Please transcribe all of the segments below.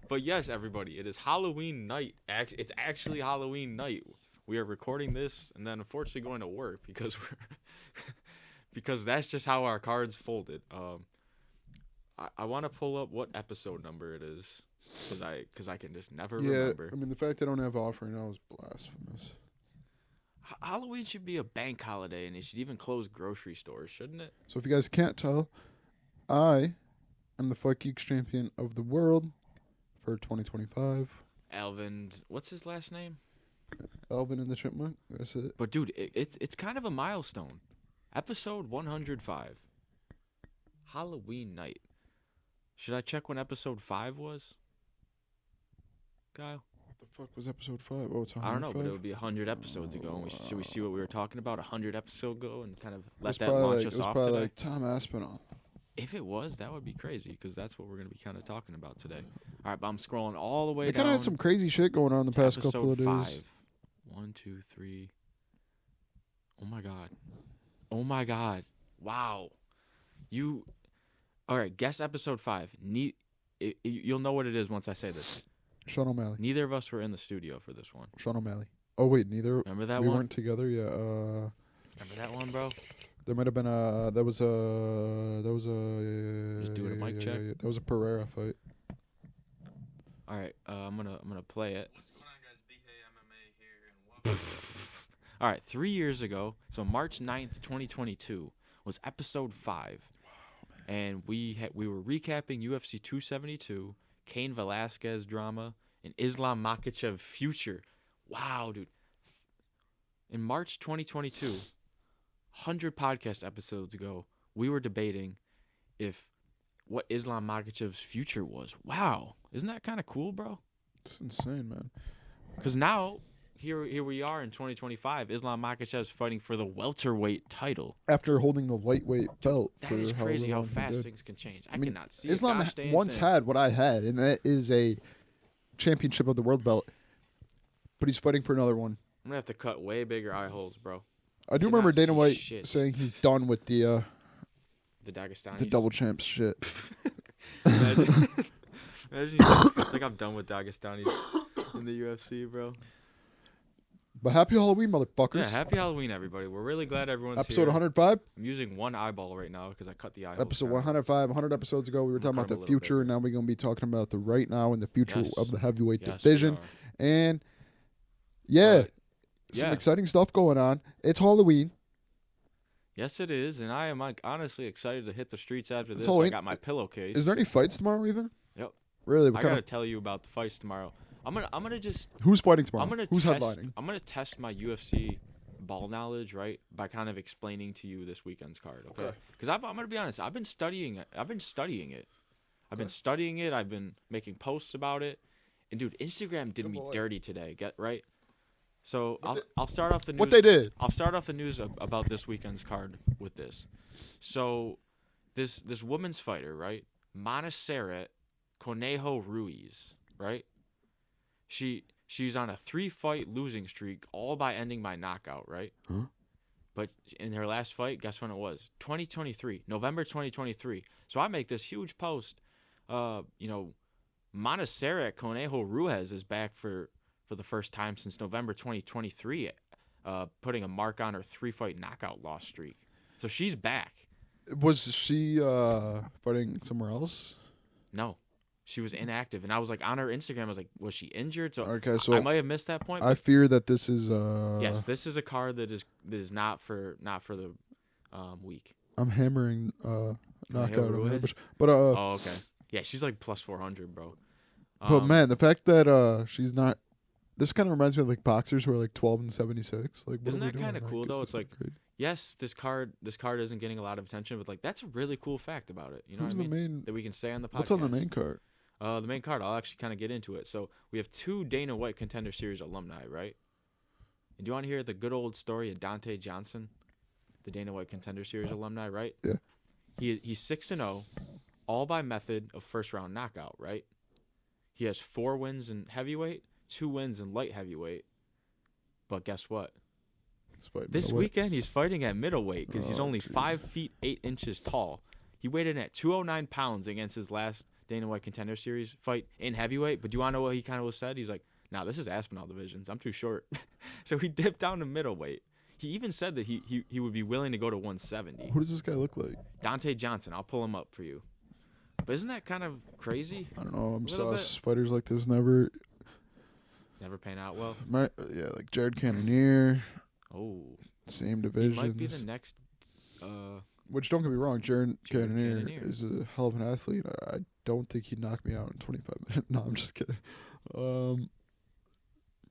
But yes, everybody, it is Halloween night. It's actually Halloween night. We are recording this and then unfortunately going to work because because that's just how our cards folded. I want to pull up what episode number it is because I can just never remember. I mean, the fact they don't have offering now is blasphemous. Halloween should be a bank holiday, and it should even close grocery stores, shouldn't it? So if you guys can't tell, I am the Fight Geeks champion of the world for 2025. Alvin, what's his last name? Alvin and the Chipmunk. That's it. But dude, it's kind of a milestone. Episode 105. Halloween night. Should I check when episode 5 was? Kyle? What the fuck was episode 5? Oh, it's 105? I don't know, but it would be 100 episodes ago. And should we see what we were talking about 100 episodes ago and kind of let that launch us off today? It was probably like Tom Aspinall. If it was, that would be crazy because that's what we're going to be kind of talking about today. All right, but I'm scrolling all the way down. They kind of had some crazy shit going on the past couple of days. Episode 5. 1, 2, 3. Oh, my God. Oh, my God. Wow. All right, guess episode 5. You'll know what it is once I say this. Sean O'Malley. Neither of us were in the studio for this one. Sean O'Malley. Oh, wait, neither. Remember that we one? weren't together, yeah. Remember that one, bro? There might have been that was a Just doing a mic check. that was a Pereira fight. All right, I'm gonna play it. All right, 3 years ago, so March 9th, 2022 was episode 5, and we were recapping UFC 272, Cain Velasquez drama, and Islam Makhachev future. Wow, dude! In March 2022. 100 podcast episodes ago, we were debating what Islam Makhachev's future was. Wow. Isn't that kind of cool, bro? It's insane, man. Because now, here we are in 2025, Islam Makhachev's fighting for the welterweight title. After holding the lightweight belt. That is crazy how fast things can change. I cannot see Islam once had what I had, and that is a championship of the world belt. But he's fighting for another one. I'm going to have to cut way bigger eye holes, bro. I do remember Dana White saying he's done with the Dagestanis. The double champs shit. Imagine it's like I'm done with Dagestanis in the UFC, bro. But happy Halloween, motherfuckers. Yeah, happy Halloween, everybody. We're really glad everyone's Episode here. 105? I'm using one eyeball right now because I cut the eye. Episode 105. 100 episodes ago, we were talking about the future, and now we're going to be talking about the right now and the future of the heavyweight division. And, some exciting stuff going on. It's Halloween. Yes, it is, and I am honestly excited to hit the streets after this. Halloween. I got my pillowcase. Is there any fights tomorrow even? Yep. Really? I gotta tell you about the fights tomorrow. I'm gonna just. Who's fighting tomorrow? Who's headlining? I'm gonna test my UFC ball knowledge, right, by kind of explaining to you this weekend's card, okay? Because I'm gonna be honest. I've been studying it. I've been studying it. I've been making posts about it, and dude, Instagram did me dirty today. Get right. So I'll start off the news. What they did? I'll start off the news about this weekend's card with this. So, this woman's fighter, right, Montserrat Conejo Ruiz, right? She's on a 3-fight losing streak, all by ending by knockout, right? Huh? But in her last fight, guess when it was? 2023, November 2023. So I make this huge post. Montserrat Conejo Ruiz is back for the first time since November 2023, putting a mark on her 3-fight knockout loss streak. So she's back. Was she fighting somewhere else? No. She was inactive. And I was like, on her Instagram, I was like, was she injured? So, I might have missed that point. I fear that this is... yes, this is a card that is not for the week. I'm hammering knockout on her. But, oh, okay. Yeah, she's like plus 400, bro. But, man, the fact that she's not... This kind of reminds me of like boxers who are like 12-76. Like, isn't that kind of cool though? It's like, yes, this card isn't getting a lot of attention, but like that's a really cool fact about it. You know what I mean? That we can say on the podcast. What's on the main card? The main card. I'll actually kind of get into it. So we have 2 Dana White Contender Series alumni, right? And do you want to hear the good old story of Dante Johnson, the Dana White Contender Series alumni, right? Yeah. He's 6-0, all by method of first round knockout, right? He has 4 wins in heavyweight, 2 wins in light heavyweight. But guess what? This weekend he's fighting at middleweight because he's only 5 feet 8 inches tall. He weighed in at 209 pounds against his last Dana White Contender Series fight in heavyweight. But do you want to know what he kind of said? He's like, "Nah, this is Aspinall divisions. I'm too short." So he dipped down to middleweight. He even said that he would be willing to go to 170. Who does this guy look like? Dante Johnson. I'll pull him up for you. But isn't that kind of crazy? I don't know. I'm sus. Fighters like this never pan out well. Yeah, like Jared Cannonier. Oh. Same division. He might be the next. Which, don't get me wrong, Jared Cannonier is a hell of an athlete. I don't think he'd knock me out in 25 minutes. No, I'm just kidding.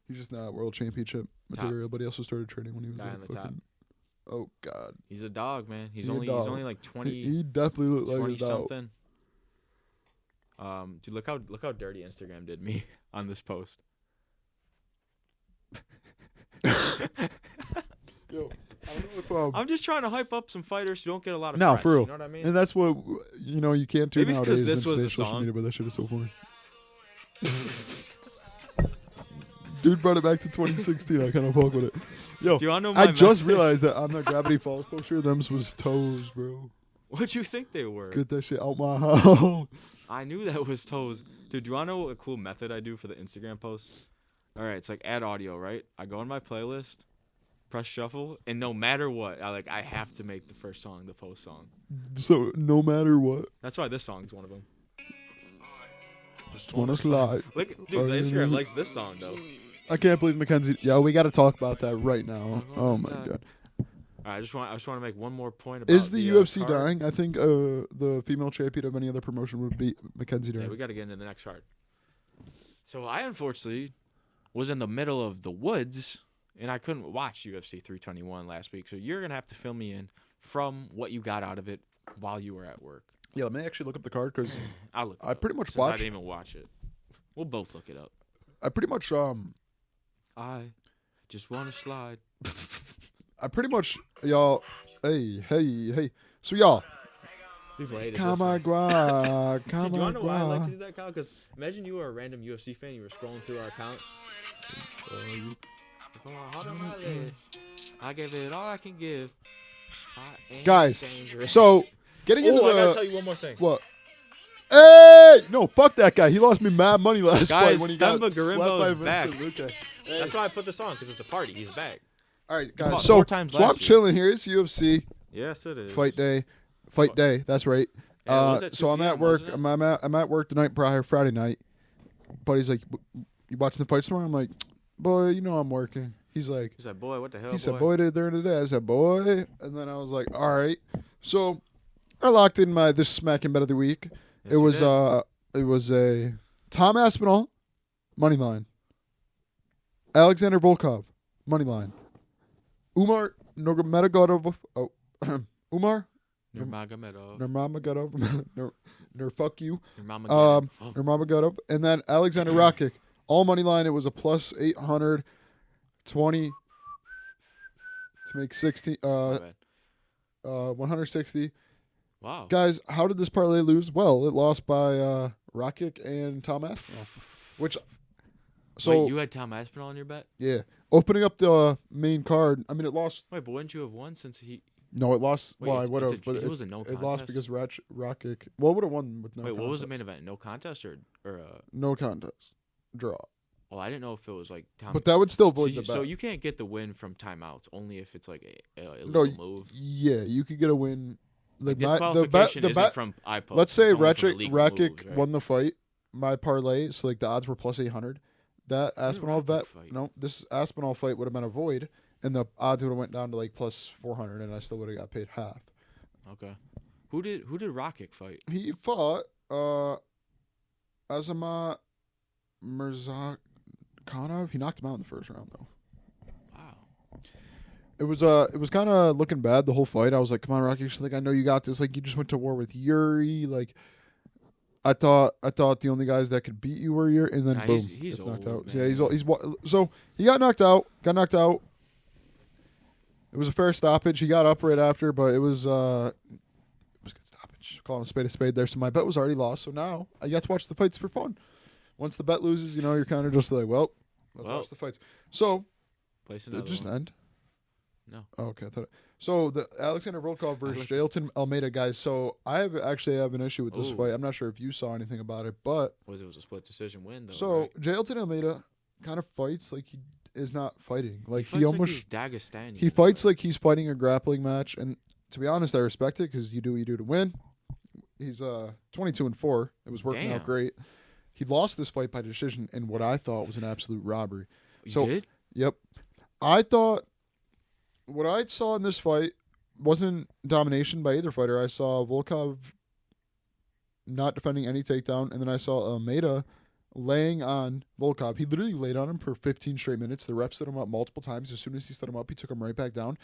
He's just not world championship material, but he also started training when he was like fucking. Oh God. He's a dog, man. He's only like 20. He definitely looked like a 20 dog. something. Dude, look how dirty Instagram did me on this post. Yo, I don't know if I'm just trying to hype up some fighters who don't get a lot of press, for real. You know what I mean? And that's what you can't do Maybe nowadays. Maybe it's because this was the social song. Media, but that shit is so funny. Dude brought it back to 2016. I kind of fuck with it. Yo, do you know I just realized that on the Gravity Falls poster, them's was toes, bro. What'd you think they were? Get that shit out my house. I knew that was toes. Dude, do you want to know what a cool method I do for the Instagram posts? All right, it's like add audio, right? I go in my playlist, press shuffle, and no matter what, I have to make the first song the post song. So no matter what. That's why this song's one of them. Just wanna slide. Look, dude, the Instagram likes this song though. I can't believe Mackenzie. Yo, we got to talk about that right now. Oh my God. All right, I just want to make one more point about. Is the UFC card dying? I think the female champion of any other promotion would be Mackenzie Dern. Yeah, we got to get into the next card. So I unfortunately was in the middle of the woods, and I couldn't watch UFC 321 last week. So you're gonna have to fill me in from what you got out of it while you were at work. Yeah, let me actually look up the card because I pretty much watched. I didn't even watch it. We'll both look it up. I pretty much I just want to slide. I pretty much y'all. Hey. So y'all. Come on, guá. Do you want to know why I like to do that, Kyle? Because imagine you were a random UFC fan. You were scrolling through our account. I give it all I can give. Guys, so getting into I gotta tell you one more thing. What? Hey! No, fuck that guy. He lost me mad money last fight when he got slapped by Vincent Luque. That's why I put this on, because it's a party. He's back. All right, guys. So I'm chilling here. It's UFC. Yes, it is. Fight day. That's right. So I'm at work. I'm at work the night prior, Friday night. Buddy's like, "You watching the fights tomorrow?" I'm like, "Boy, you know I'm working." He's like, "Boy, what the hell?" He said, "Boy, during the day." I said, "Boy," and then I was like, "All right." So I locked in my this smacking bet of the week. Yes, it was a Tom Aspinall money line, Alexander Volkov money line, Umar Nurmagomedov. Umar Nurmagomedov. Fuck you. Nurmagomedov, and then Alexander Rakic all money line. It was a plus 820 to make 60. 160. Wow. Guys, how did this parlay lose? Well, it lost by Rakic and Tom Aspinall. Wait, you had Tom Aspinall on your bet? Yeah. Opening up the main card, I mean, it lost. Wait, but wouldn't you have won since he... No, it lost. Wait, well, I would have. But it was a no contest? It lost because Rakic... Well, it would have won with no contest. Wait, what was the main event? No contest or No contest. Draw. Oh, I didn't know if it was like Tom. But that would still void the bet. So you can't get the win from timeouts, only if it's like a illegal move. Yeah, you could get a win... Like disqualification isn't from iPost. Let's say Rakic won the fight. My parlay, so like the odds were plus 800. That Aspinall this Aspinall fight would have been a void, and the odds would have went down to like plus 400, and I still would have got paid half. Okay. Who did Rakic fight? He fought Azamat Mirzakhanov. He knocked him out in the first round though. It was kind of looking bad the whole fight. I was like, "Come on, Rocky! Like, I know you got this. Like, you just went to war with Yuri. Like, I thought the only guys that could beat you were Yuri, and then boom, he's knocked old, out. Man. Yeah, so he got knocked out. It was a fair stoppage. He got up right after, but it was a good stoppage. Calling a spade there. So my bet was already lost. So now I got to watch the fights for fun. Once the bet loses, you're kind of just like, let's watch the fights. So let's just end. No. Oh, okay. So the Alexander Volkov versus Jailton Almeida, guys. So I have an issue with this fight. I'm not sure if you saw anything about it, but it was a split decision win though. So right? Jailton Almeida kind of fights like he is not fighting. Like he almost like he's Dagestani. He fights like he's fighting a grappling match, and to be honest, I respect it because you do what you do to win. He's 22-4. It was working out great. He lost this fight by decision in what I thought was an absolute robbery. You did? Yep. I thought what I saw in this fight wasn't domination by either fighter. I saw Volkov not defending any takedown, and then I saw Almeida laying on Volkov. He literally laid on him for 15 straight minutes. The ref stood him up multiple times. As soon as he stood him up, he took him right back down.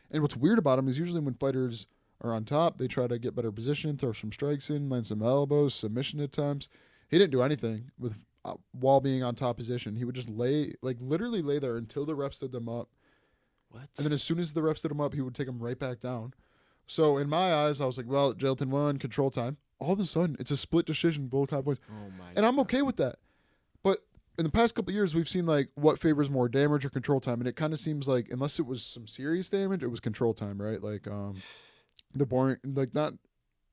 And what's weird about him is usually when fighters are on top, they try to get better position, throw some strikes in, land some elbows, submission attempts. He didn't do anything with while being on top position. He would just literally lay there until the ref stood them up. What? And then as soon as the ref stood him up, he would take him right back down. So in my eyes, I was like, well, Jailton won, control time. All of a sudden, it's a split decision. Volkov wins. Oh my! And I'm okay with that. But in the past couple of years, we've seen like what favors more, damage or control time, and it kind of seems like unless it was some serious damage, it was control time, right? Like the boring, like not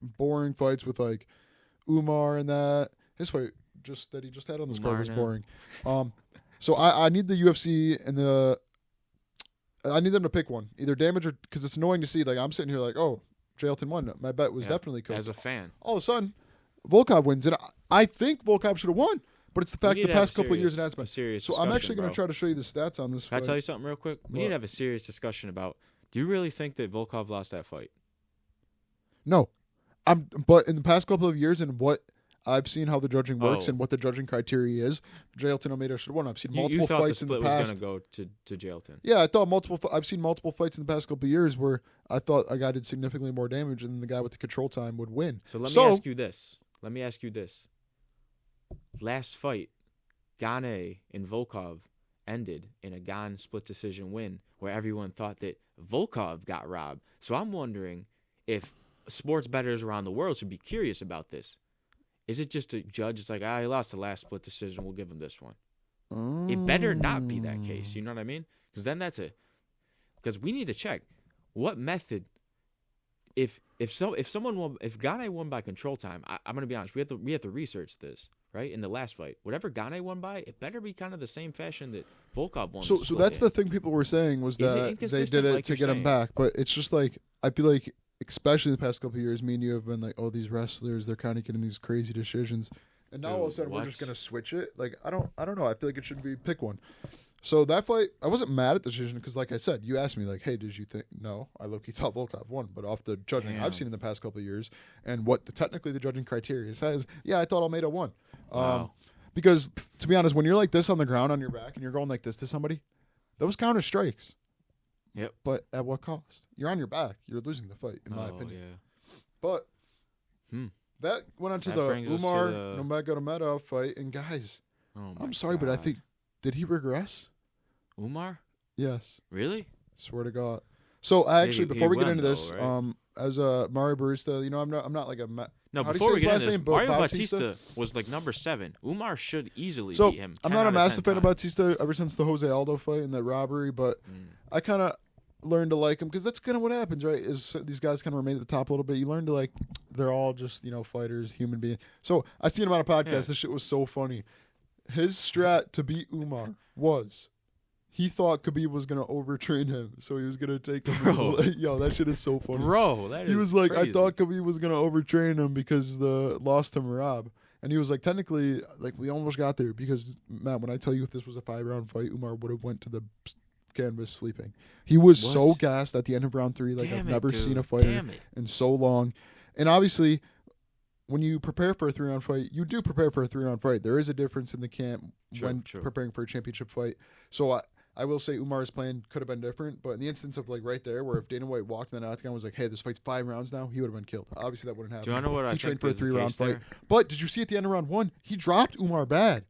boring fights with like Umar and that. His fight that he just had on this card was boring. So I need the UFC and I need them to pick one, either damage or because it's annoying to see. Like I'm sitting here like, oh, Jailton won. My bet was definitely cooked. As a fan, all of a sudden, Volkov wins, and I think Volkov should have won. But it's the fact the past couple of years it has been serious. So I'm actually going to try to show you the stats on this. Can I tell you something real quick? We need to have a serious discussion about. Do you really think that Volkov lost that fight? No, but in the past couple of years and what I've seen how the judging works and what the judging criteria is, Jailton Almeida should have won. I've seen multiple fights in the past. Was going to go to Jailton. Yeah, I thought I've seen multiple fights in the past couple of years where I thought a guy did significantly more damage and the guy with the control time would win. So let me ask you this. Last fight, Gane and Volkov ended in a Gane split decision win where everyone thought that Volkov got robbed. So I'm wondering if sports bettors around the world should be curious about this. Is it just a judge? It's like, he lost the last split decision. We'll give him this one. It better not be that case. You know what I mean? Because then because we need to check what method. If Gane won by control time, I'm gonna be honest. We have to research this, right? In the last fight, whatever Gane won by, it better be kind of the same fashion that Volkov won. So that's the thing people were saying was that they did it to get him back, but it's just like I feel like. Especially the past couple of years, me and you have been like, oh, these wrestlers, they're kind of getting these crazy decisions. And now all of a sudden we're just going to switch it. Like, I don't know. I feel like it should be pick one. So that fight, I wasn't mad at the decision because, like I said, you asked me, like, hey, did you think? No, I low-key thought Volkov won. But off the judging I've seen in the past couple of years and what technically the judging criteria says, yeah, I thought Almeida won. Wow. Because, to be honest, when you're like this on the ground on your back and you're going like this to somebody, those count as strikes. Yep. But at what cost? You're on your back. You're losing the fight, in my opinion. Yeah. But that went on to the Umar Nurmagomedov fight. And guys, I'm sorry, but I think, did he regress? Umar? Yes. Really? Swear to God. So before we get into this, right? As a Mario Barista, I'm not like a... No, before we get into this, Mario Bautista was like number 7. Umar should easily beat him. I'm not a massive fan of Bautista ever since the Jose Aldo fight and that robbery, but I kind of learned to like him because that's kind of what happens, right? Is these guys kind of remain at the top a little bit. You learn to like, they're all just, fighters, human beings. So I seen him on a podcast. Yeah. This shit was so funny. His strat to beat Umar was... He thought Khabib was going to overtrain him, so he was going to take him. Bro. Yo, that shit is so funny. Bro, that is He was like, crazy. I thought Khabib was going to overtrain him because the lost him Rob. And he was like, technically, like, we almost got there because, Matt, when I tell you if this was a 5-round fight, Umar would have went to the canvas sleeping. He was so gassed at the end of round 3. Like, I've never seen a fighter in so long. And obviously... When you prepare for a 3-round fight, you do prepare for a 3-round fight. There is a difference in the camp when preparing for a championship fight. So I will say Umar's plan could have been different, but in the instance of like right there, where if Dana White walked in that octagon and was like, "Hey, this fight's 5 rounds now," he would have been killed. Obviously, that wouldn't happen. Do you want to know what I think? He trained for a 3-round fight. But did you see at the end of round 1, he dropped Umar bad?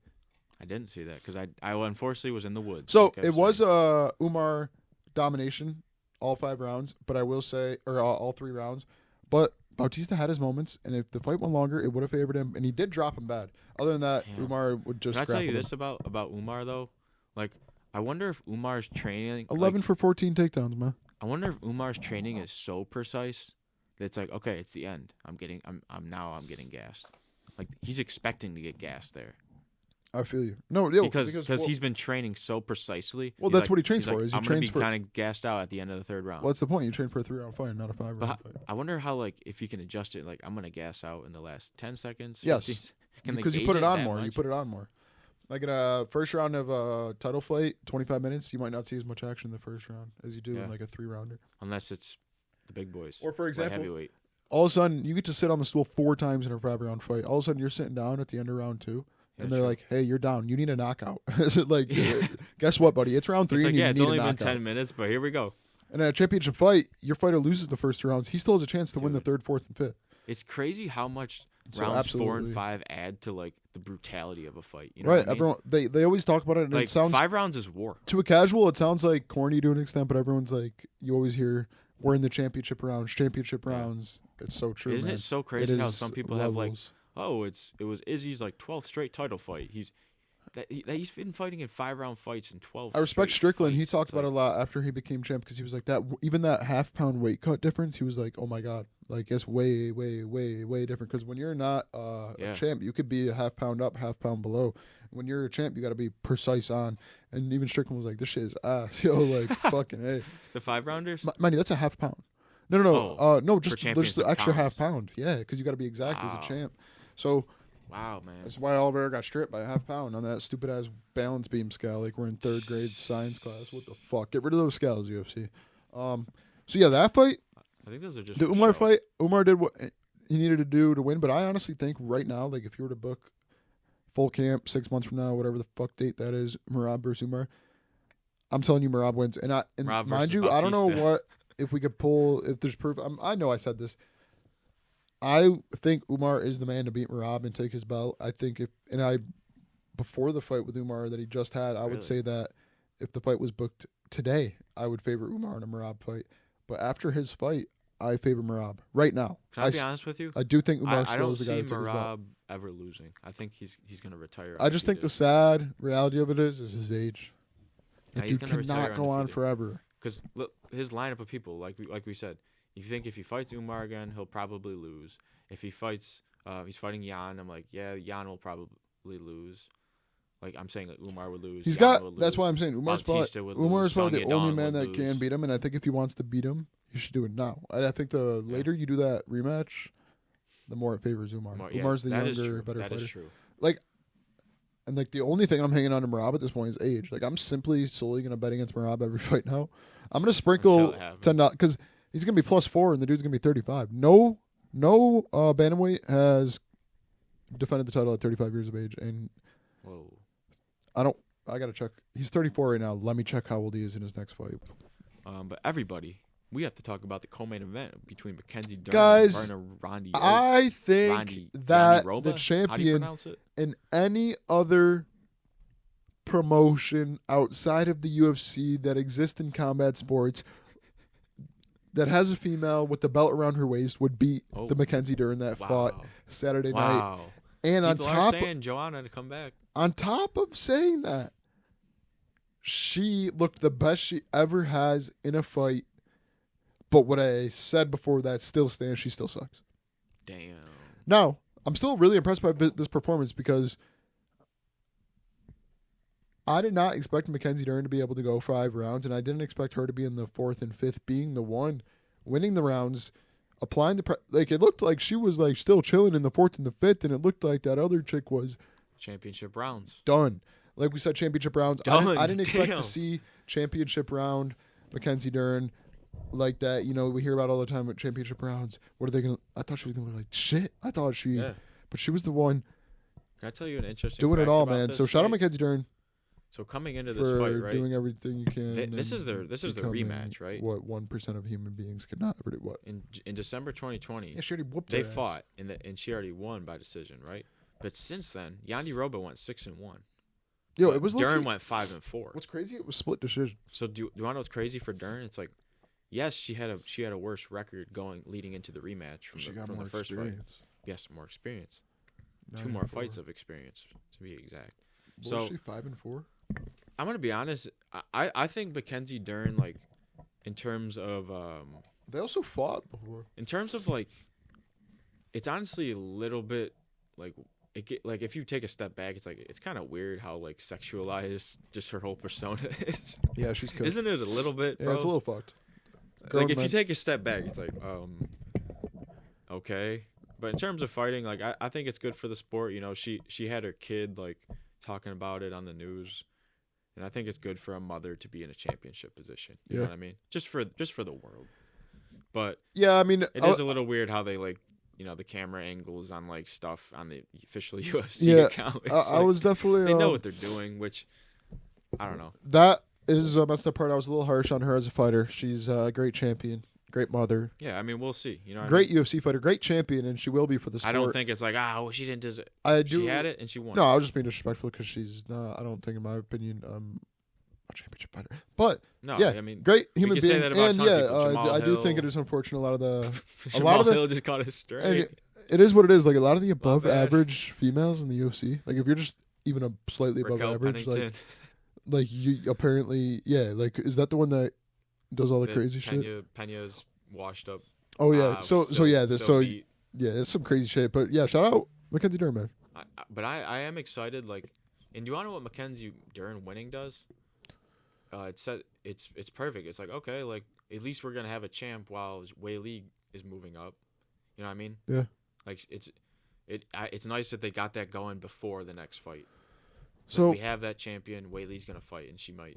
I didn't see that because I unfortunately was in the woods. So it was Umar domination all 5 rounds, but I will say, or all 3 rounds, but. Bautista had his moments, and if the fight went longer, it would have favored him, and he did drop him bad. Other than that, Umar would just. Can I tell you this about Umar though? Like, I wonder if Umar's training 11 for 14 takedowns, man. I wonder if Umar's training is so precise that it's like, okay, it's the end. I'm getting gassed. Like he's expecting to get gassed there. I feel you. No, yeah, because he's been training so precisely. Well, that's what he trains for. Like, I'm gonna be kind of gassed out at the end of the third round. Well, that's the point. You train for a 3-round fight, not a 5-round fight. I wonder how if he can adjust it. Like I'm gonna gas out in the last 10 seconds. Yes, because you put it on more. Much? You put it on more. Like in a first round of a title fight, 25 minutes, you might not see as much action in the first round as you do in like a 3-rounder. Unless it's the big boys. Or for example, heavyweight. All of a sudden you get to sit on the stool 4 times in a 5-round fight. All of a sudden you're sitting down at the end of round 2. And they're like, "Hey, you're down. You need a knockout." Like, guess what, buddy? It's round 3. It's like, and you it's need only a been knockout. 10 minutes, but here we go. And in a championship fight, your fighter loses the first 2 rounds. He still has a chance to win the 3rd, 4th, and 5th. It's crazy how much rounds 4 and 5 add to like the brutality of a fight. You know right? What I mean? Everyone they always talk about it, and like it sounds 5 rounds is war. To a casual, it sounds like corny to an extent, but everyone's like, you always hear, "We're in the championship rounds." Championship rounds. It's so true. Isn't man. it so crazy how some people have like, levels. it was Izzy's like 12th straight title fight. He's been fighting in 5-round fights in 12. I respect Strickland. He talked about it a lot after he became champ because he was like that. Even that half-pound weight cut difference, he was like, "Oh my god, like it's way, way, way, way different." Because when you're not a champ, you could be a half-pound up, half-pound below. When you're a champ, you got to be precise on. And even Strickland was like, "This shit is ass, yo." Like fucking hey. The 5-rounders. Mind you, that's a half-pound. No, just the extra half-pound. Yeah, because you got to be exact as a champ. So. Wow, man. That's why Oliveira got stripped by a half-pound on that stupid-ass balance beam scale. Like we're in 3rd grade science class. What the fuck? Get rid of those scales, UFC. So, yeah, that fight. I think those are just the Umar fight. Umar did what he needed to do to win. But I honestly think right now, like if you were to book full camp 6 months from now, whatever the fuck date that is, Merab versus Umar, I'm telling you Merab wins. And mind you, I don't know what if we could pull, if there's proof. I know I said this. I think Umar is the man to beat Merab and take his belt. I think before the fight with Umar that he just had, I would say that if the fight was booked today, I would favor Umar in a Merab fight. But after his fight, I favor Merab right now. Can I be honest with you? I do think Umar still is the guy to take his belt. I don't see Merab ever losing. I think he's going to retire. I just think the sad reality of it is his age. Yeah, he cannot go on forever. Because his lineup of people, like we said. You think if he fights Umar again, he'll probably lose. If he fights, he's fighting Jan. I'm like, yeah, Jan will probably lose. Like I'm saying, like Umar would lose. That's why I'm saying Umar's probably the only man that can beat him. And I think if he wants to beat him, he should do it now. And I think the later you do that rematch, the more it favors Umar. Umar's the younger, better fighter. That is true. And the only thing I'm hanging on to Merab at this point is age. Like I'm simply solely gonna bet against Merab every fight now. I'm gonna sprinkle because. He's going to be +4, and the dude's going to be 35. No bantamweight has defended the title at 35 years of age. And whoa. I got to check. He's 34 right now. Let me check how old he is in his next fight. But everybody, we have to talk about the co-main event between Mackenzie Dern and Rondy. I think that the champion in any other promotion outside of the UFC that exists in combat sports that has a female with the belt around her waist would beat the Mackenzie Dern that fought Saturday night. And people are saying Joanna to come back. On top of saying that, she looked the best she ever has in a fight. But what I said before that still stands. She still sucks. Damn. Now, I'm still really impressed by this performance because I did not expect Mackenzie Dern to be able to go 5 rounds, and I didn't expect her to be in the 4th and 5th, being the one winning the rounds, applying the it looked like she was like still chilling in the 4th and the 5th, and it looked like that other chick was championship rounds done. Like we said, championship rounds. Done. I didn't expect to see championship round Mackenzie Dern like that. You know, we hear about all the time with championship rounds. What are they gonna? I thought she was gonna look like shit. But she was the one. Can I tell you an interesting doing fact it all, about man? This? So shout out Mackenzie Dern. So coming into this fight, right? Doing everything you can. This is their rematch, right? What 1% of human beings could not ever do what? In December 2020, yeah, she already whooped they fought and she already won by decision, right? But since then, Yandy Roba went 6-1. Yo, it was Dern went 5-4. What's crazy? It was split decision. So do you want to know what's crazy for Dern? It's like, yes, she had a worse record leading into the rematch from the first experience. Fight. Yes, more experience. 2 more fights of experience, to be exact. Was she 5-4? I'm gonna be honest. I think Mackenzie Dern in terms of they also fought before. In terms of like, it's honestly a little bit like like if you take a step back, it's like it's kind of weird how like sexualized just her whole persona is. Yeah, she's good. Isn't it a little bit? Yeah, bro? it's a little fucked. Like if you take a step back, it's like okay. But in terms of fighting, like I think it's good for the sport. You know, she had her kid like talking about it on the news, and I think it's good for a mother to be in a championship position. You know what I mean? Just for the world. But yeah, I mean, it is a little weird how they like, you know, the camera angles on like stuff on the official UFC account. I was definitely they know what they're doing, which I don't know. That is that's the part I was a little harsh on her as a fighter. She's a great champion. Great mother. Yeah, I mean, we'll see. You know, great UFC fighter, great champion, and she will be for the sport. I don't think it's like she didn't deserve. She had it and she won. No, I was just being disrespectful because she's not. I don't think, in my opinion, a championship fighter. But no, yeah, I mean, great human being. Say that about and I do think it is unfortunate. A lot of Jamal Hill just caught it straight. And it is what it is. Like a lot of the above average females in the UFC. Like if you're just even a slightly above average, like you apparently, like is that the one that does all the crazy shit? Pena's washed up. Oh yeah, it's some crazy shit. But yeah, shout out Mackenzie Dern, man. But I am excited. Like, and do you want to know what Mackenzie Dern winning does? It's perfect. It's like, okay, like at least we're gonna have a champ while Weili is moving up. You know what I mean? Yeah. Like it's nice that they got that going before the next fight. So we have that champion. Weili's gonna fight, and she might,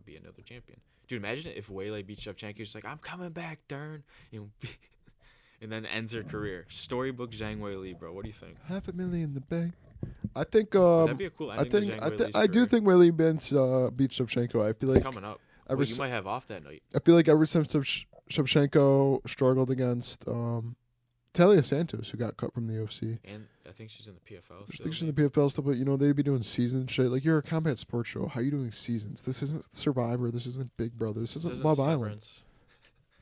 be another champion. Dude, imagine if Weili beats Shevchenko. She's like, I'm coming back, Dern, and then ends her career. Storybook Zhang Weili, bro. What do you think? $500,000 in the bank. I think. That'd be a cool ending. I do think Weili beats Shevchenko. I feel like it's coming up. You might have off that night. I feel like ever since Shevchenko struggled against Talia Santos, who got cut from the UFC. And I think she's in the PFL still. I think she's in the PFL still, but they'd be doing seasons shit. Like, you're a combat sports show. How are you doing seasons? This isn't Survivor. This isn't Big Brother. This isn't Love Island.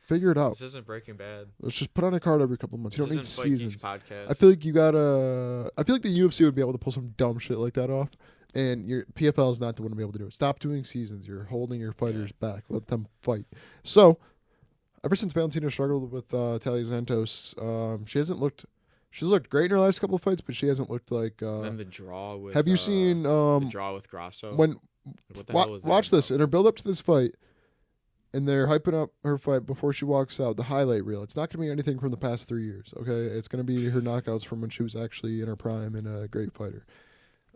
Figure it out. This isn't Breaking Bad. Let's just put on a card every couple of months. You don't need seasons. Geeks podcast. I feel like I feel like the UFC would be able to pull some dumb shit like that off. And your PFL is not the one to be able to do it. Stop doing seasons. You're holding your fighters back. Let them fight. So, ever since Valentina struggled with Talia Santos, she's looked great in her last couple of fights, but she hasn't looked like. And the draw with. Have you seen the draw with Grasso? What the hell was that? Watch this in her build up to this fight, and they're hyping up her fight before she walks out. The highlight reel. It's not going to be anything from the past 3 years. Okay, it's going to be her knockouts from when she was actually in her prime and a great fighter.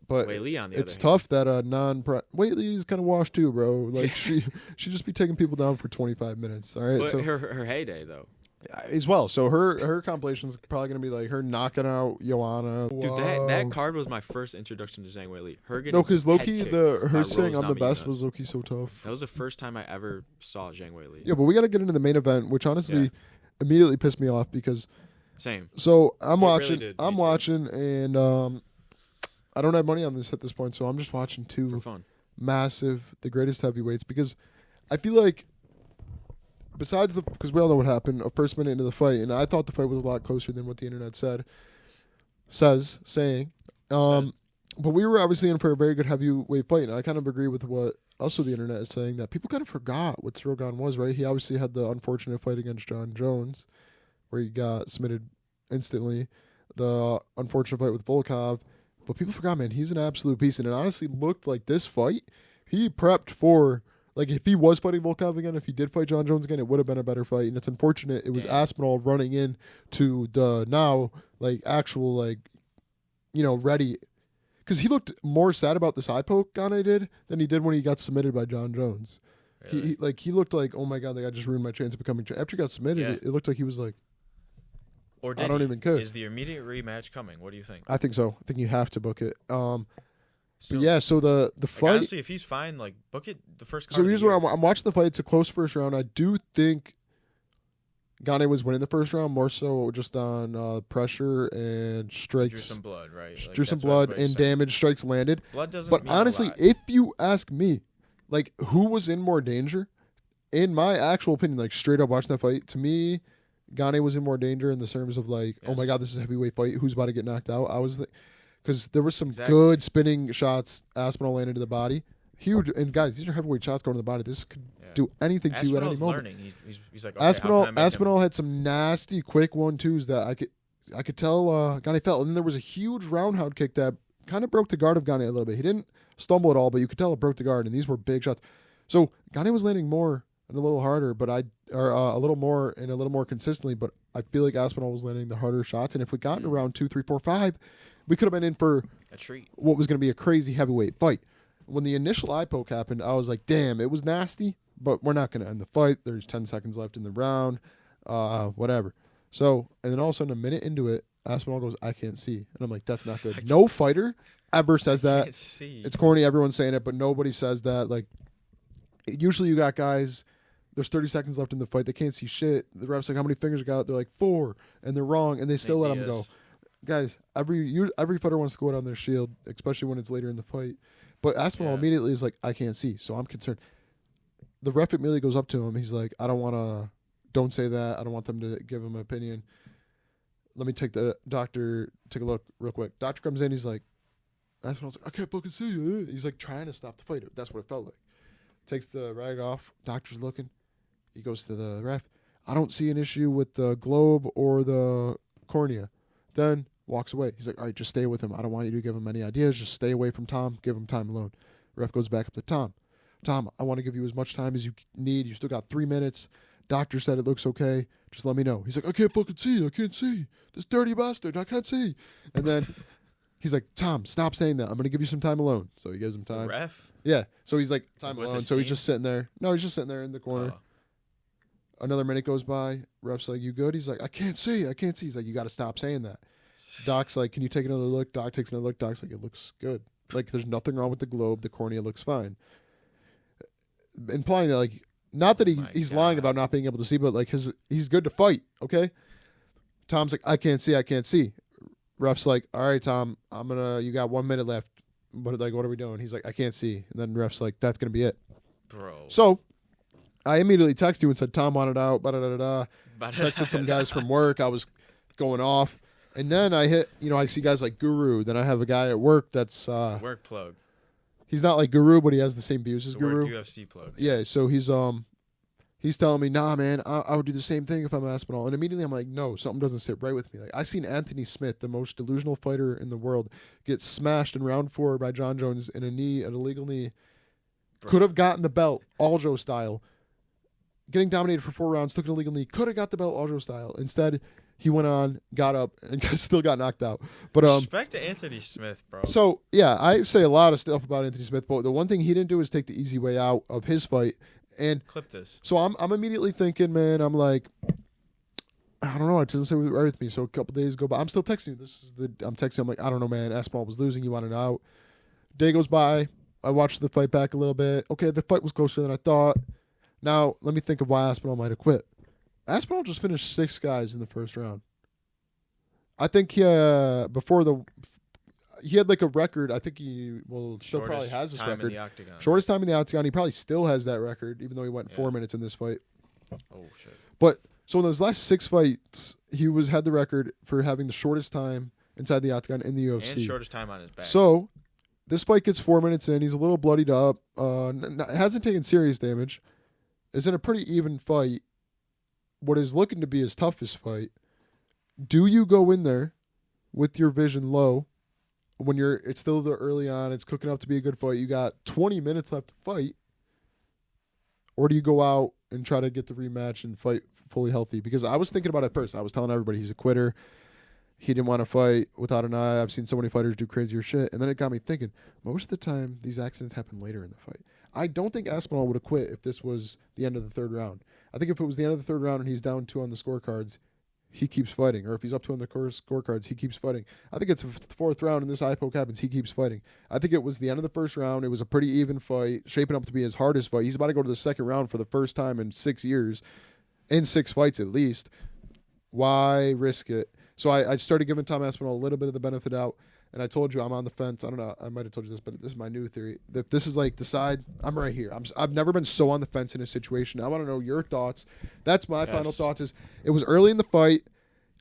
But Weili, on the it's tough that Weili is kind of washed too, bro. Like she just be taking people down for 25 minutes. All right, but so her heyday though. As well, so her compilation is probably gonna be like her knocking out Joanna. Dude, that card was my first introduction to Zhang Weili. Her getting because Loki, her saying I'm the best was Loki so tough. That was the first time I ever saw Zhang Weili. Yeah, but we got to get into the main event, which honestly immediately pissed me off because. Same. So I'm watching, and I don't have money on this at this point, so I'm just watching two massive, the greatest heavyweights, because I feel like. Because we all know what happened, a first minute into the fight, and I thought the fight was a lot closer than what the internet saying. But we were obviously in for a very good heavyweight fight, and I kind of agree with what also the internet is saying, that people kind of forgot what Strogan was, right? He obviously had the unfortunate fight against John Jones, where he got submitted instantly, the unfortunate fight with Volkov, but people forgot, man, he's an absolute beast, and it honestly looked like this fight, he prepped for... Like, if he was fighting Volkov again, if he did fight John Jones again, it would have been a better fight. And it's unfortunate it was Aspinall running in to the now, actual, ready. Because he looked more sad about this eye poke Gane did than he did when he got submitted by John Jones. Really? He looked like, oh, my God, I just ruined my chance of becoming champ. After he got submitted, it looked like he was like, or I don't even care. Is the immediate rematch coming? What do you think? I think so. I think you have to book it. So the fight. Honestly, if he's fine, book it the first card. So here's what I'm watching the fight. It's a close first round. I do think Gane was winning the first round more so just on pressure and strikes. Drew some blood, right? Drew some blood and damage. Strikes landed. Blood doesn't. But mean honestly, a lot. if you ask me, who was in more danger, in my actual opinion, straight up watching that fight, to me, Gane was in more danger in the terms of oh my God, this is a heavyweight fight. Who's about to get knocked out? I was. Because there were some good spinning shots Aspinall landed to the body. huge. And guys, these are heavyweight shots going to the body. This could do anything to you at any moment. Learning. He's like, okay, Aspinall had some nasty quick 1-2s that I could tell Gane felt. And then there was a huge roundhouse kick that kind of broke the guard of Gane a little bit. He didn't stumble at all, but you could tell it broke the guard. And these were big shots. So Gane was landing more and a little harder, but a little more and a little more consistently. But I feel like Aspinall was landing the harder shots. And if we got into round 2, 3, 4, 5, we could have been in for a treat. What was going to be a crazy heavyweight fight. When the initial eye poke happened, I was like, damn, it was nasty, but we're not going to end the fight. There's 10 seconds left in the round, whatever. So, and then all of a sudden, a minute into it, Aspinall goes, I can't see. And I'm like, that's not good. No fighter ever says that. Can't see. It's corny. Everyone's saying it, but nobody says that. Like, usually you got guys, there's 30 seconds left in the fight. They can't see shit. The ref's like, how many fingers you got? They're like, 4. And they're wrong, and they still let them go. Guys, every fighter wants to go out on their shield, especially when it's later in the fight. But Aspinall immediately is like, I can't see, so I'm concerned. The ref immediately goes up to him. He's like, don't say that. I don't want them to give him an opinion. Let me take the doctor, take a look real quick. Doctor comes in. He's like, Aspinall's like, I can't fucking see you. He's like trying to stop the fight. That's what it felt like. Takes the rag off. Doctor's looking. He goes to the ref. I don't see an issue with the globe or the cornea. Then walks away. He's like, all right, just stay with him. I don't want you to give him any ideas. Just stay away from Tom. Give him time alone. Ref goes back up to Tom. Tom, I want to give you as much time as you need. You still got 3 minutes. Doctor said it looks okay. Just let me know. He's like, I can't fucking see. I can't see. This dirty bastard. I can't see. And then he's like, Tom, stop saying that. I'm going to give you some time alone. So he gives him time. Ref? Yeah. So he's like, time alone. So he's just sitting there. No, he's just sitting there in the corner. Another minute goes by. Ref's like, you good? He's like, I can't see. I can't see. He's like, you got to stop saying that. Doc's like, can you take another look? Doc takes another look. Doc's like, it looks good. Like, there's nothing wrong with the globe. The cornea looks fine. Implying that, like, not that he's lying about not being able to see, but, like, he's good to fight, okay? Tom's like, I can't see. I can't see. Ref's like, all right, Tom, you got 1 minute left. But, like, what are we doing? He's like, I can't see. And then ref's like, that's going to be it. Bro. So, I immediately texted you and said, Tom wanted out, texted some guys from work. I was going off. And then I hit, I see guys like Guru. Then I have a guy at work that's... work plug. He's not like Guru, but he has the same views as Guru. Work UFC plug. Yeah, so he's telling me, nah, man, I would do the same thing if I'm Aspinall. And immediately I'm like, no, something doesn't sit right with me. Like, I seen Anthony Smith, the most delusional fighter in the world, get smashed in round 4 by John Jones in an illegal knee. Bro. Could have gotten the belt, Aljo style. Getting dominated for 4 rounds, took an illegal knee. Could have got the belt, Aljo style. Instead... He went on, got up, and still got knocked out. But respect to Anthony Smith, bro. So, yeah, I say a lot of stuff about Anthony Smith, but the one thing he didn't do is take the easy way out of his fight. And clip this. So I'm immediately thinking, man, I'm like, I don't know. It doesn't say right with me. So a couple days go by. I'm still texting you. I'm texting. I'm like, I don't know, man. Aspinall was losing. You wanted out. Day goes by. I watched the fight back a little bit. Okay, the fight was closer than I thought. Now, let me think of why Aspinall might have quit. Aspinall just finished 6 guys in the first round. I think he had like a record. I think he still probably has this record. Shortest time in the octagon. He probably still has that record, even though he went 4 minutes in this fight. Oh shit! But so in those last 6 fights, he had the record for having the shortest time inside the octagon in the UFC. And shortest time on his back. So this fight gets 4 minutes in. He's a little bloodied up. Hasn't taken serious damage. Is in a pretty even fight. What is looking to be his toughest fight. Do you go in there with your vision low when it's still early on, it's cooking up to be a good fight, you got 20 minutes left to fight, or do you go out and try to get the rematch and fight fully healthy? Because I was thinking about it first. I was telling everybody he's a quitter. He didn't want to fight without an eye. I've seen so many fighters do crazier shit. And then it got me thinking, most of the time, these accidents happen later in the fight. I don't think Aspinall would have quit if this was the end of the 3rd round. I think if it was the end of the 3rd round and he's down 2 on the scorecards, he keeps fighting. Or if he's up 2 on the scorecards, he keeps fighting. I think it's the 4th round and this eye poke happens, he keeps fighting. I think it was the end of the 1st round. It was a pretty even fight, shaping up to be his hardest fight. He's about to go to the 2nd round for the first time in 6 years, in 6 fights at least. Why risk it? So I started giving Tom Aspinall a little bit of the benefit out, and I told you I'm on the fence. I don't know. I might have told you this, but this is my new theory. If this is like the side, I'm right here. I've never been so on the fence in a situation. I want to know your thoughts. That's my final thoughts. It was early in the fight.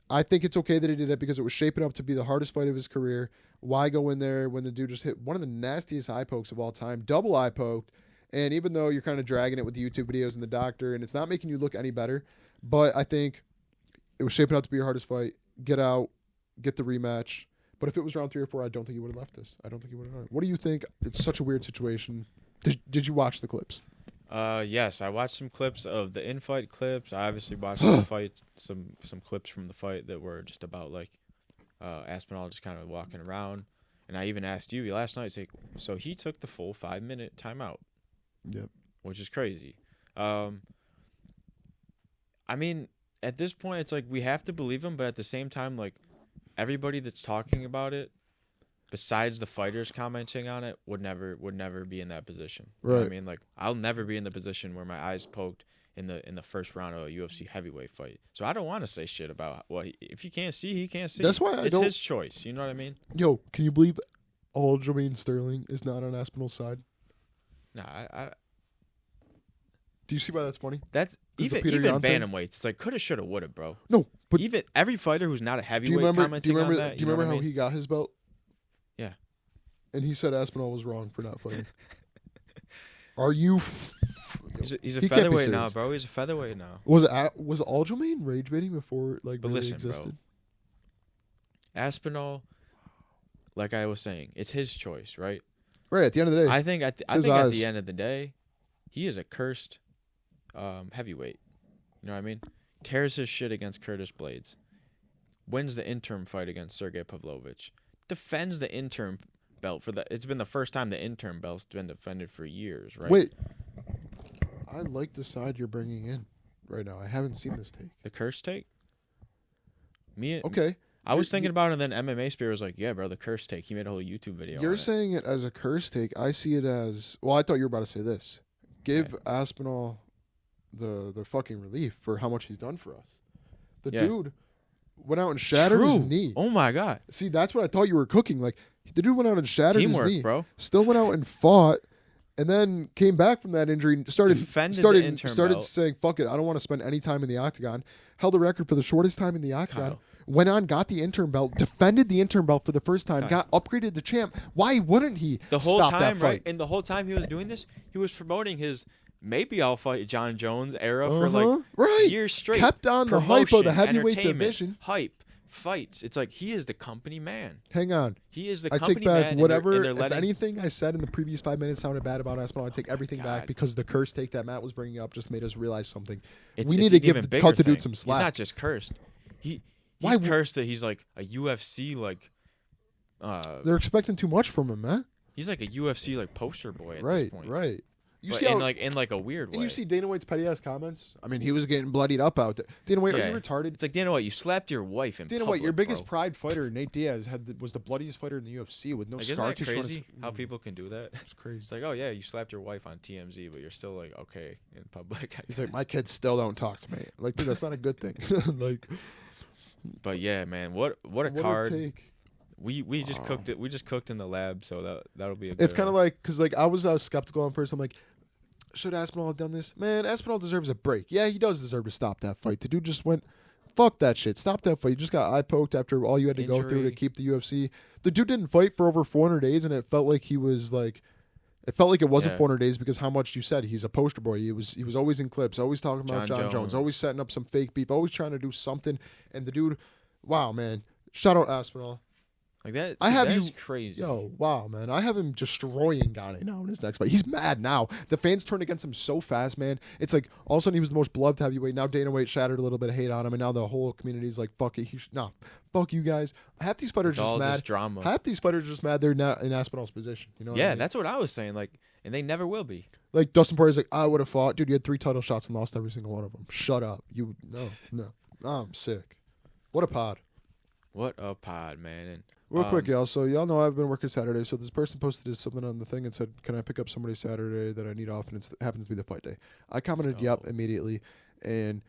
I think it's okay that he did it because it was shaping up to be the hardest fight of his career. Why go in there when the dude just hit one of the nastiest eye pokes of all time, double eye poked? And even though you're kind of dragging it with the YouTube videos and the doctor, and it's not making you look any better, but I think it was shaping up to be your hardest fight. Get out, get the rematch. But if it was round 3 or 4, I don't think he would have left this. I don't think he would have done it. What do you think? It's such a weird situation. Did you watch the clips? Yes, I watched some clips of the in-fight clips. I obviously watched some fights, some clips from the fight that were just about like Aspinall just kind of walking around. And I even asked you last night, like, so he took the full 5-minute timeout. Yep. Which is crazy. I mean, at this point, it's like we have to believe him, but at the same time, like everybody that's talking about it, besides the fighters commenting on it, would never be in that position. You know what I mean? Like I'll never be in the position where my eyes poked in the first round of a UFC heavyweight fight. So I don't want to say shit about if you can't see, he can't see. That's why it's his choice. You know what I mean? Yo, can you believe Aljamain Sterling is not on Aspinall's side? Nah, I do you see why that's funny? That's even bantamweights. It's like coulda, shoulda, woulda, bro. No, but even every fighter who's not a heavyweight commenting on that. Do you remember how he got his belt? Yeah. And he said Aspinall was wrong for not fighting. Are you? He's a featherweight now, bro. He's a featherweight now. Was Aljamain rage baiting before like but really listen, existed? Bro. Aspinall, like I was saying, it's his choice, right? Right. At the end of the day, I think at the end of the day, he is a cursed heavyweight. You know what I mean? Tears his shit against Curtis Blades. Wins the interim fight against Sergey Pavlovich. Defends the interim belt it's been the first time the interim belt's been defended for years, right? Wait. I like the side you're bringing in right now. I haven't seen this take. The curse take? Okay. I was thinking about it, and then MMA Spear was like, yeah, bro, the curse take. He made a whole YouTube video. You're saying it as a curse take. I see it as, well, I thought you were about to say this. Give Aspinall the fucking relief for how much he's done for us. The dude went out and shattered his knee. Oh, my God. See, that's what I thought you were cooking. Like, the dude went out and shattered his knee. Bro. Still went out and fought. And then came back from that injury and started saying, fuck it, I don't want to spend any time in the octagon. Held the record for the shortest time in the octagon. Went on, got the interim belt, defended the interim belt for the first time, got upgraded to champ. Why wouldn't he stop that fight? Right? And the whole time he was doing this, he was promoting his maybe I'll fight John Jones era for like years straight. Kept on the hype of the heavyweight division. Hype. Fights. It's like he is the company man. Hang on. He is the company man. I take back whatever. If anything I said in the previous 5 minutes sounded bad about Aspinall, I take everything back because the curse take that Matt was bringing up just made us realize something. We need to cut the dude some slack. He's not just cursed. He's cursed that he's like a UFC like. They're expecting too much from him, man. He's like a UFC like poster boy at this point. Right. You see in like a weird way. And you see Dana White's petty ass comments. I mean, he was getting bloodied up out there. Dana White, are you retarded? It's like Dana White, you slapped your wife in Dana public, White, your biggest bro. pride fighter, Nate Diaz, was the bloodiest fighter in the UFC with no scar tissue. Isn't that crazy how people can do that? It's crazy. It's like, oh yeah, you slapped your wife on TMZ, but you're still like okay in public. He's like, my kids still don't talk to me. Like, dude, that's not a good thing. Like, but yeah, man, what a card. We just cooked it. We just cooked in the lab, so that'll be a good. It's kind of like because like I was skeptical at first. I'm like, should Aspinall have done this? Man, Aspinall deserves a break. Yeah, he does deserve to stop that fight. The dude just went, fuck that shit. Stop that fight. You just got eye poked after all you had to go through to keep the UFC. The dude didn't fight for over 400 days, and it felt like he was like, it felt like it wasn't 400 days because how much you said he's a poster boy. He was always in clips, always talking about John Jones, always setting up some fake beef, always trying to do something. And the dude, wow, man, shout out Aspinall. Like that, that's crazy. Yo, wow, man. I have him destroying Gane now in his next fight. He's mad now. The fans turned against him so fast, man. It's like all of a sudden he was the most beloved heavyweight. Now Dana White shattered a little bit of hate on him, and now the whole community's like, fuck it. Fuck you guys. Half these fighters are just mad. Just drama. Half these fighters are just mad they're not in Aspinall's position. You know what I mean? That's what I was saying. Like, and they never will be. Like Dustin Poirier's like, I would have fought. Dude, you had 3 title shots and lost every single one of them. Shut up. No. I'm sick. What a pod. What a pod, man. And real quick, y'all. So y'all know I've been working Saturday. So this person posted something on the thing and said, "Can I pick up somebody Saturday that I need off?" And it happens to be the fight day. I commented, "Yep," immediately, and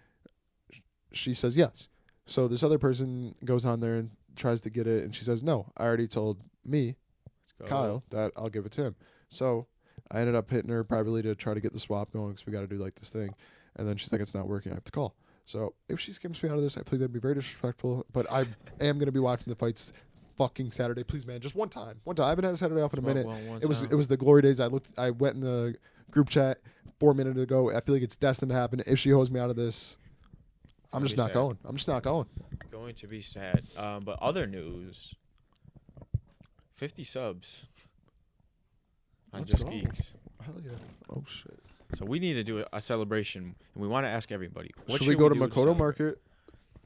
she says yes. So this other person goes on there and tries to get it, and she says, "No, I already told me, Kyle, that I'll give it to him." So I ended up hitting her privately to try to get the swap going because we got to do like this thing, and then she's like, "It's not working. I have to call." So if she skims me out of this, I feel like that'd be very disrespectful. But I am going to be watching the fights fucking Saturday. Please, man, just one time. I haven't had a Saturday off in a minute. It was the glory days. I went in the group chat 4 minutes ago. I feel like it's destined to happen. If she holds me out of this, I'm just not going. I'm just not going. It's going to be sad. But other news, 50 subs on Let's Just go. Geeks. Hell yeah. Oh, shit. So we need to do a celebration, and we want to ask everybody. Should we go to Makoto Market?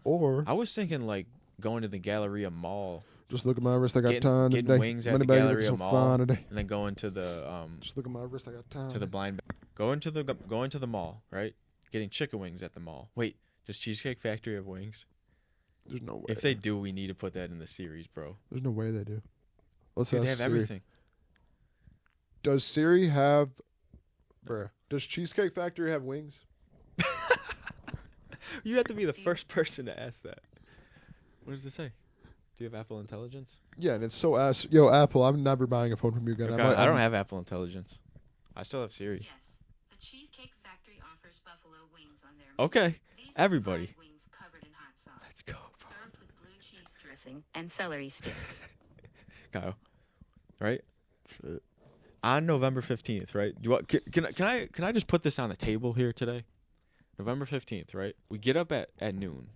Or I was thinking like going to the Galleria Mall. Just look at my wrist. I got time today. Getting wings at the Galleria Mall, and then going to the Just look at my wrist. I got time. to the blind. Going to the mall, right? Getting chicken wings at the mall. Wait, does Cheesecake Factory have wings? There's no way. If they do, we need to put that in the series, bro. There's no way they do. Let's Dude, ask they have Siri. everything. Does Siri have? Bruh. Does Cheesecake Factory have wings? You have to be the first person to ask that. What does it say? Do you have Apple Intelligence? Yeah, and it's so ass. Yo, Apple, I'm never buying a phone from you again. Okay, I don't have Apple Intelligence. I still have Siri. Yes, the Cheesecake Factory offers buffalo wings on their Okay, These everybody. are fried wings covered in hot sauce, Let's go, bro. served with blue cheese dressing and celery sticks. Kyle. Right? Shit. On November 15th, right? Do you want, can I just put this on the table here today? November 15th, right? We get up at noon.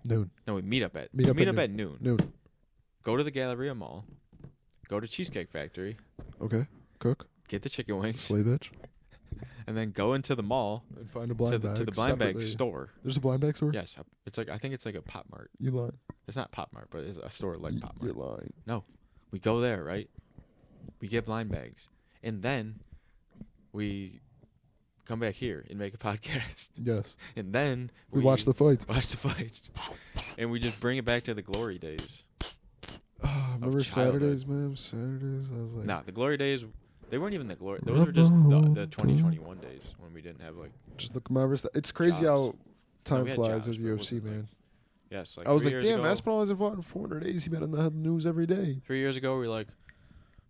Noon. No, we meet up at noon. Noon. Go to the Galleria Mall. Go to Cheesecake Factory. Okay. Cook. Get the chicken wings. Slay bitch. And then go into the mall And find a blind bag. to the blind bag separately. store. There's a blind bag store? Yes, it's like I think it's like a Pop Mart. You lying. It's not Pop Mart, but it's a store like Pop You're Mart. lying. No, we go there, right? We get blind bags, and then we come back here and make a podcast, Yes. and then We watch the fights. watch the fights, and we just bring it back to the glory days. Remember childhood. Saturdays, man? Saturdays. I was like, Nah, the glory days, they weren't even the glory. Those were just the 2021 days when we didn't have like. just look at my wrist. It's crazy Jobs. how time we had flies jobs, as but it UFC, wasn't like- man. Yes, like I was 3 like, years damn, ago, Aspinall hasn't fought in 400 days. He been in the news every day. 3 years ago, we were like,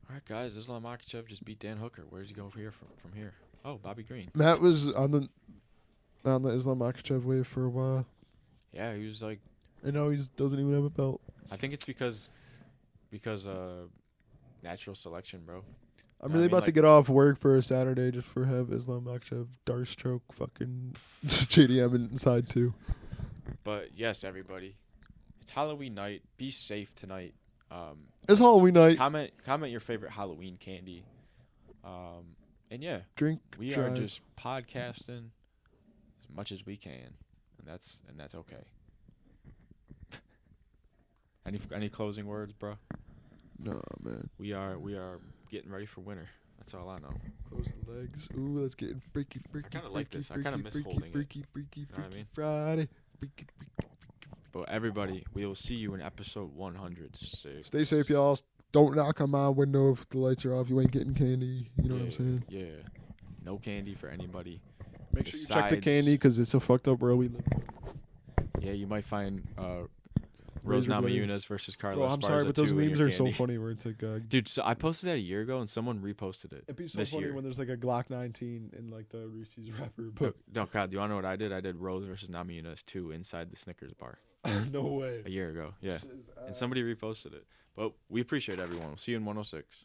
all right, guys, Islam Makhachev just beat Dan Hooker. Where does he go from here? Oh, Bobby Green. Matt was on the Islam Makhachev wave for a while. Yeah, he was like, And now he just doesn't even have a belt. I think it's because natural selection, bro. I'm I really mean, about to like- get off work for a Saturday just for have Islam Makhachev, Darstroke, fucking JDM inside too. But yes, everybody, it's Halloween night. Be safe tonight. It's Halloween night. Comment your favorite Halloween candy. And yeah, Drink. we drive. are just podcasting as much as we can, and that's okay. Any closing words, bro? No, man. We are getting ready for winter. That's all I know. Close the legs. Ooh, let's get freaky. I kinda like this. I kinda miss holding it. Freaky, know what I mean? Friday. Freaky. But everybody, we will see you in episode 106. Stay safe, y'all. Don't knock on my window if the lights are off. You ain't getting candy. You know what I'm saying? Yeah. No candy for anybody. Make sure you check the Besides- candy because it's a fucked up world we live in. Yeah, you might find Razor Rose blade. Namajunas versus Bro, Carlos I'm sorry, Esparza but those 2 in memes your are so candy. funny where it's like, Dude, so I posted that a year ago and someone reposted it it'd be so this funny year. when there's like a Glock 19 in like the Reese's wrapper. But No, God, do you want to know what I did? I did Rose versus Namajunas 2 inside the Snickers bar no way. a year ago. Yeah. And somebody reposted it. But we appreciate everyone. We'll see you in 106.